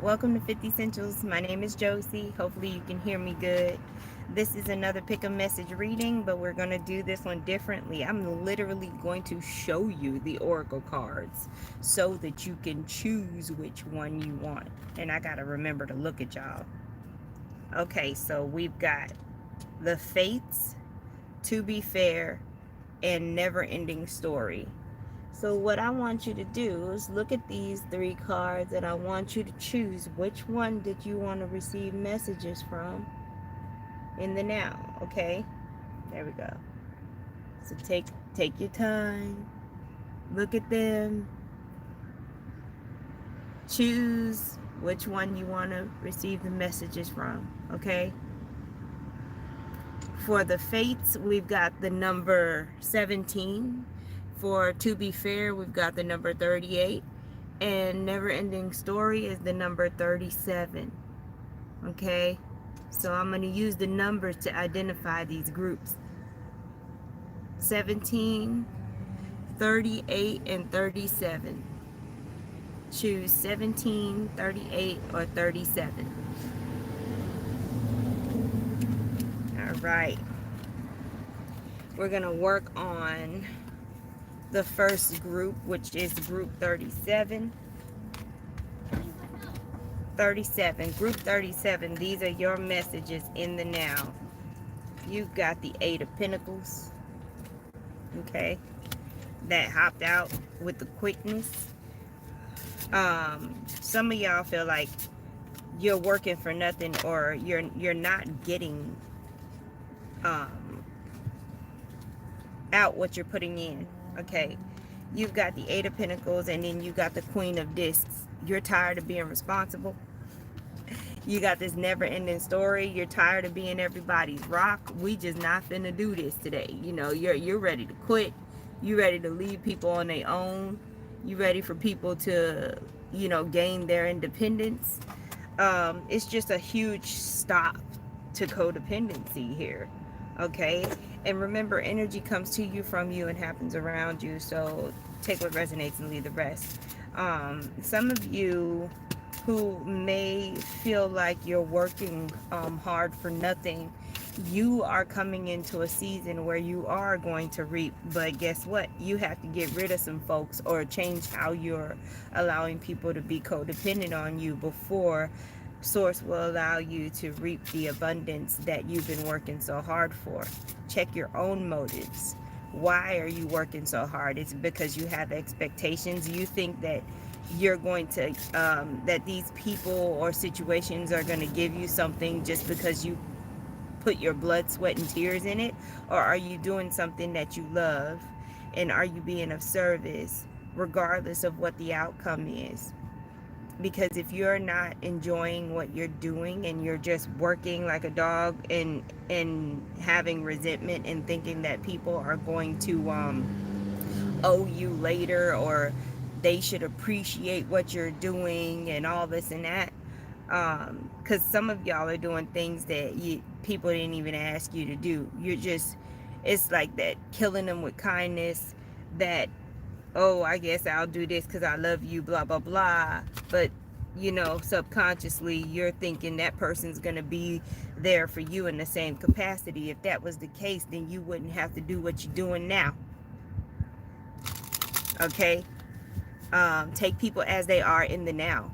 Welcome to 50 Essentials. My name is Josie. Hopefully you can hear me good. This is another pick a message reading, but we're going to do this one differently. I'm literally going to show you the oracle cards so that you can choose which one you want. And I got to remember to look at y'all. Okay, so we've got the Fates, To Be Fair, and Never Ending Story. So what I want you to do is look at these three cards and I want you to choose which one did you want to receive messages from in the now, okay? There we go. So take your time. Look at them. Choose which one you want to receive the messages from, okay? For the Fates, we've got the number 17. For To Be Fair, we've got the number 38. And Never Ending Story is the number 37. Okay? So I'm going to use the numbers to identify these groups. 17, 38, and 37. Choose 17, 38, or 37. All right. We're going to work on the first group, which is group 37. 37, group 37, these are your messages in the now. You've got the Eight of Pentacles, okay, that hopped out with the quickness. Some of y'all feel like you're working for nothing, or you're not getting out what you're putting in, okay. You've got the Eight of Pentacles, and then you got the Queen of Discs. You're tired of being responsible. You got this never-ending story. You're tired of being everybody's rock. We just not finna do this today. You know, you're ready to quit. You ready to leave people on their own. You ready for people to, you know, gain their independence. It's just a huge stop to codependency here. Okay, and remember, energy comes to you, from you, and happens around you. So take what resonates and leave the rest. Some of you who may feel like you're working hard for nothing, you are coming into a season where you are going to reap. But guess what? You have to get rid of some folks or change how you're allowing people to be codependent on you before Source will allow you to reap the abundance that you've been working so hard for. Check your own motives. Why are you working so hard? It's because you have expectations. You think that you're going to, that these people or situations are going to give you something just because you put your blood, sweat, and tears in it? Or are you doing something that you love? And are you being of service regardless of what the outcome is? Because if you're not enjoying what you're doing and you're just working like a dog and having resentment and thinking that people are going to owe you later, or they should appreciate what you're doing and all this and that, because some of y'all are doing things that people didn't even ask you to do. You're just, it's like that, killing them with kindness, that, oh, I guess I'll do this because I love you, blah, blah, blah. But, you know, subconsciously, you're thinking that person's going to be there for you in the same capacity. If that was the case, then you wouldn't have to do what you're doing now. Okay? Take people as they are in the now.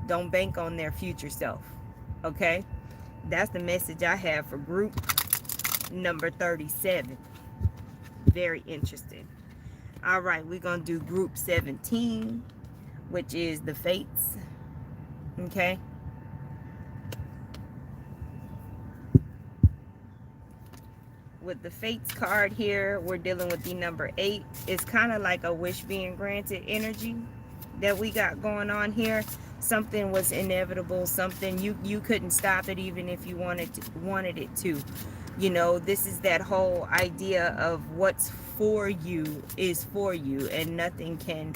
Don't bank on their future self. Okay? That's the message I have for group number 37. Very interesting. All right, we're going to do group 17, which is the Fates. Okay? With the Fates card here, we're dealing with the number 8. It's kind of like a wish being granted energy that we got going on here. Something was inevitable, something you couldn't stop it even if you wanted it to. You know, this is that whole idea of what's for you is for you, and nothing can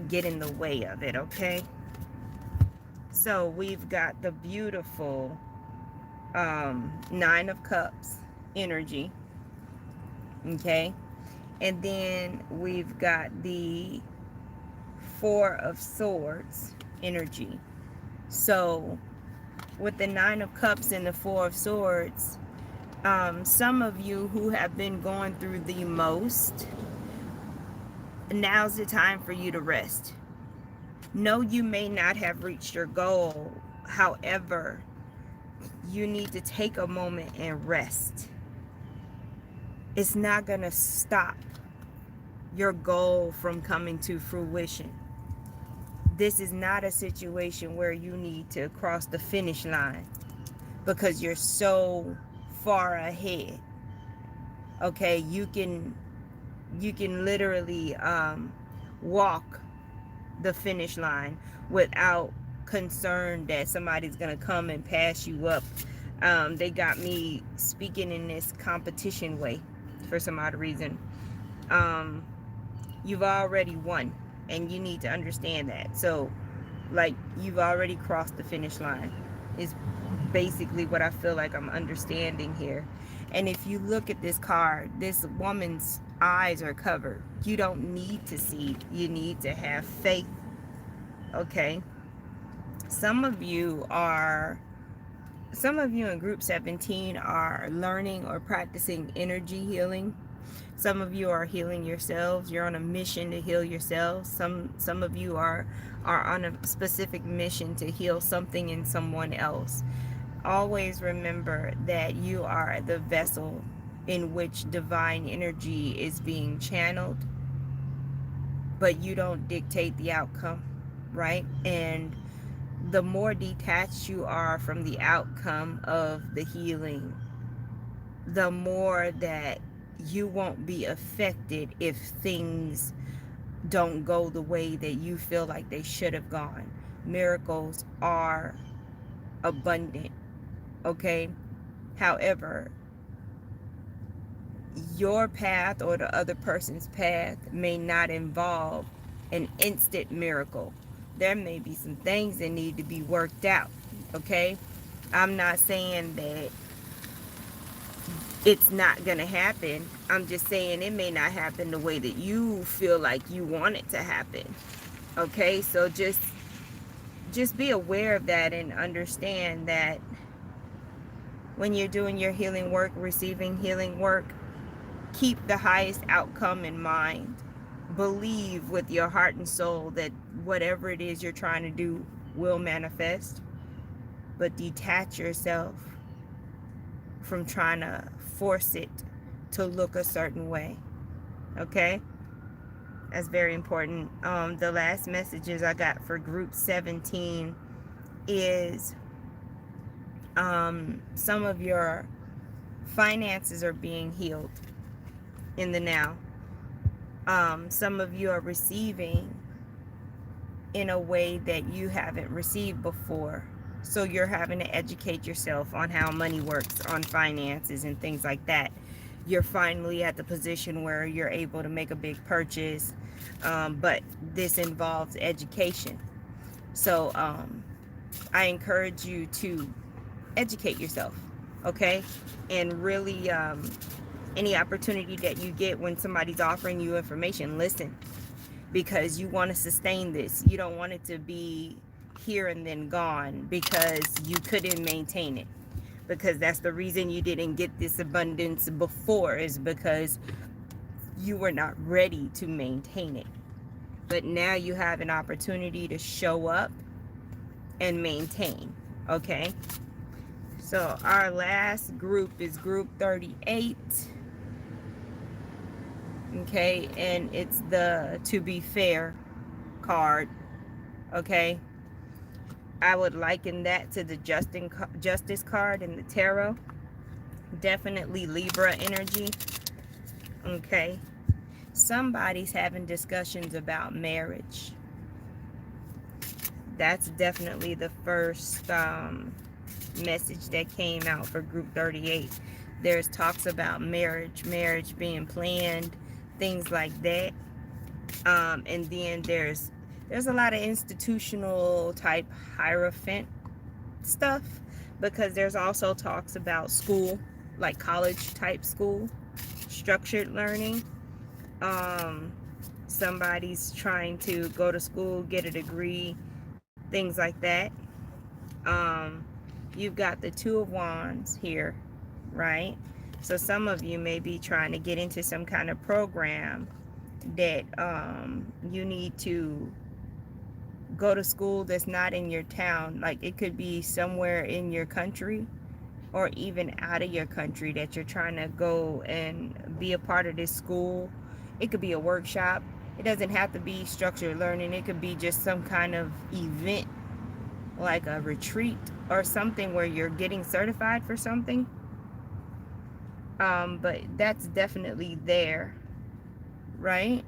get in the way of it, okay? So we've got the beautiful Nine of Cups energy, okay? And then we've got the Four of Swords energy. So with the Nine of Cups and the Four of Swords, some of you who have been going through the most, now's the time for you to rest. No, you may not have reached your goal. However, you need to take a moment and rest. It's not going to stop your goal from coming to fruition. This is not a situation where you need to cross the finish line because you're so far ahead. Okay, you can literally walk the finish line without concern that somebody's gonna come and pass you up. They got me speaking in this competition way for some odd reason. um, you've already won, and you need to understand that. So, like, you've already crossed the finish line is basically what I feel like I'm understanding here. And if you look at this card, this woman's eyes are covered. You don't need to see, you need to have faith. Okay, some of you are some of you in group 17 are learning or practicing energy healing. Some of you are healing yourselves. You're on a mission to heal yourselves. Some of you are on a specific mission to heal something in someone else. Always remember that you are the vessel in which divine energy is being channeled, but you don't dictate the outcome, right? And the more detached you are from the outcome of the healing, the more that you won't be affected if things don't go the way that you feel like they should have gone. Miracles are abundant, okay? However, your path or the other person's path may not involve an instant miracle. There may be some things that need to be worked out, okay? I'm not saying that it's not going to happen. I'm just saying it may not happen the way that you feel like you want it to happen. Okay? So just be aware of that and understand that when you're doing your healing work, receiving healing work, keep the highest outcome in mind. Believe with your heart and soul that whatever it is you're trying to do will manifest, but detach yourself from trying to force it to look a certain way. Okay? That's very important. The last messages I got for group 17 is some of your finances are being healed in the now. Some of you are receiving in a way that you haven't received before. So you're having to educate yourself on how money works, on finances and things like that. You're finally at the position where you're able to make a big purchase, but this involves education. So I encourage you to educate yourself, okay? And really, any opportunity that you get when somebody's offering you information, listen, because you want to sustain this. You don't want it to be here and then gone because you couldn't maintain it. Because that's the reason you didn't get this abundance before, is because you were not ready to maintain it. But now you have an opportunity to show up and maintain. Okay? So our last group is group 38. Okay, and it's the to be fair card. Okay, I would liken that to the justice card in the tarot. Definitely Libra energy. Okay, somebody's having discussions about marriage. That's definitely the first message that came out for group 38. There's talks about marriage being planned, things like that. And then there's a lot of institutional type hierophant stuff, because there's also talks about school, like college type school, structured learning. Somebody's trying to go to school, get a degree, things like that. Um, you've got the Two of Wands here, right? So some of you may be trying to get into some kind of program that you need to go to school that's not in your town. Like it could be somewhere in your country or even out of your country that you're trying to go and be a part of this school. It could be a workshop. It doesn't have to be structured learning. It could be just some kind of event like a retreat or something where you're getting certified for something. But that's definitely there, right?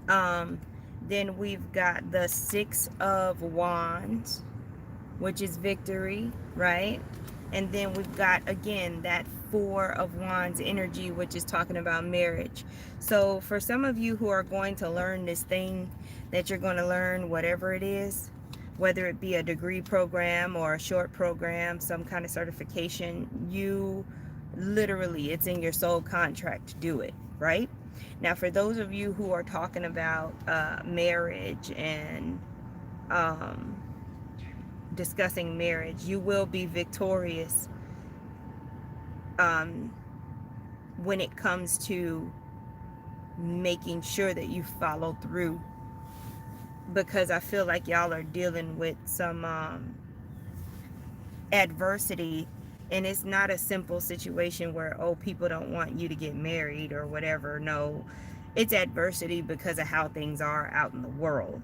Um, then we've got the Six of Wands, which is victory, right? And then we've got, again, that Four of Wands energy, which is talking about marriage. So for some of you who are going to learn this thing that you're going to learn, whatever it is, whether it be a degree program or a short program, some kind of certification, you literally, it's in your soul contract to do it, right? Now, for those of you who are talking about marriage and discussing marriage, you will be victorious when it comes to making sure that you follow through, because I feel like y'all are dealing with some adversity, and it's not a simple situation where, oh, people don't want you to get married or whatever. No, it's adversity because of how things are out in the world.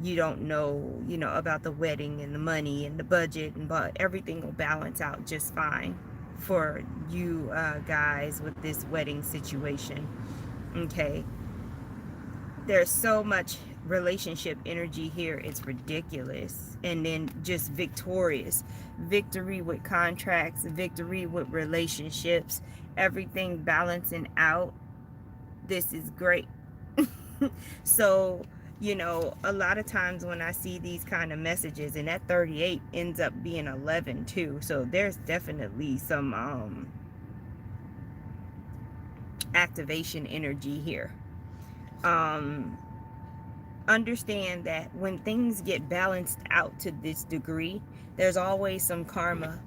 You don't know, about the wedding and the money and the budget, but everything will balance out just fine for you guys with this wedding situation. Okay, there's so much relationship energy here, it's ridiculous. And then just victorious, victory with contracts, victory with relationships, everything balancing out. This is great. So a lot of times when I see these kind of messages, and that 38 ends up being 11 too, so there's definitely some activation energy here. Understand that when things get balanced out to this degree, there's always some karma.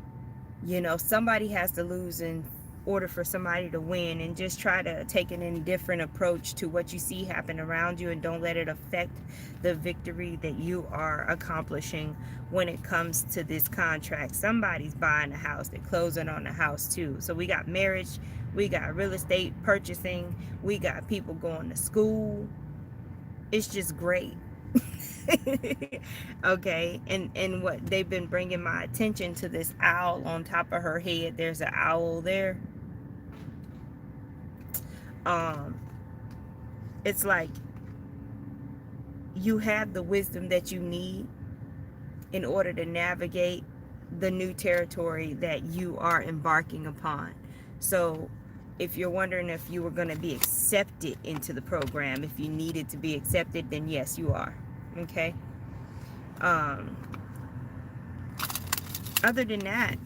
Somebody has to lose in order for somebody to win, and just try to take an indifferent approach to what you see happen around you, and don't let it affect the victory that you are accomplishing when it comes to this contract. Somebody's buying a house, they're closing on a house too. So we got marriage, we got real estate purchasing, we got people going to school. It's just great. Okay, and what they've been bringing my attention to, this owl on top of her head. There's an owl there. It's like you have the wisdom that you need in order to navigate the new territory that you are embarking upon. So if you're wondering if you were going to be accepted into the program, if you needed to be accepted, then yes, you are. Okay. Other than that,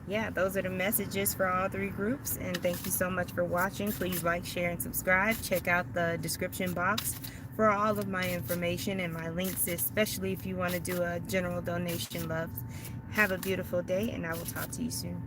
yeah, those are the messages for all three groups. And thank you so much for watching. Please like, share, and subscribe. Check out the description box for all of my information and my links, especially if you want to do a general donation, loves. Have a beautiful day, and I will talk to you soon.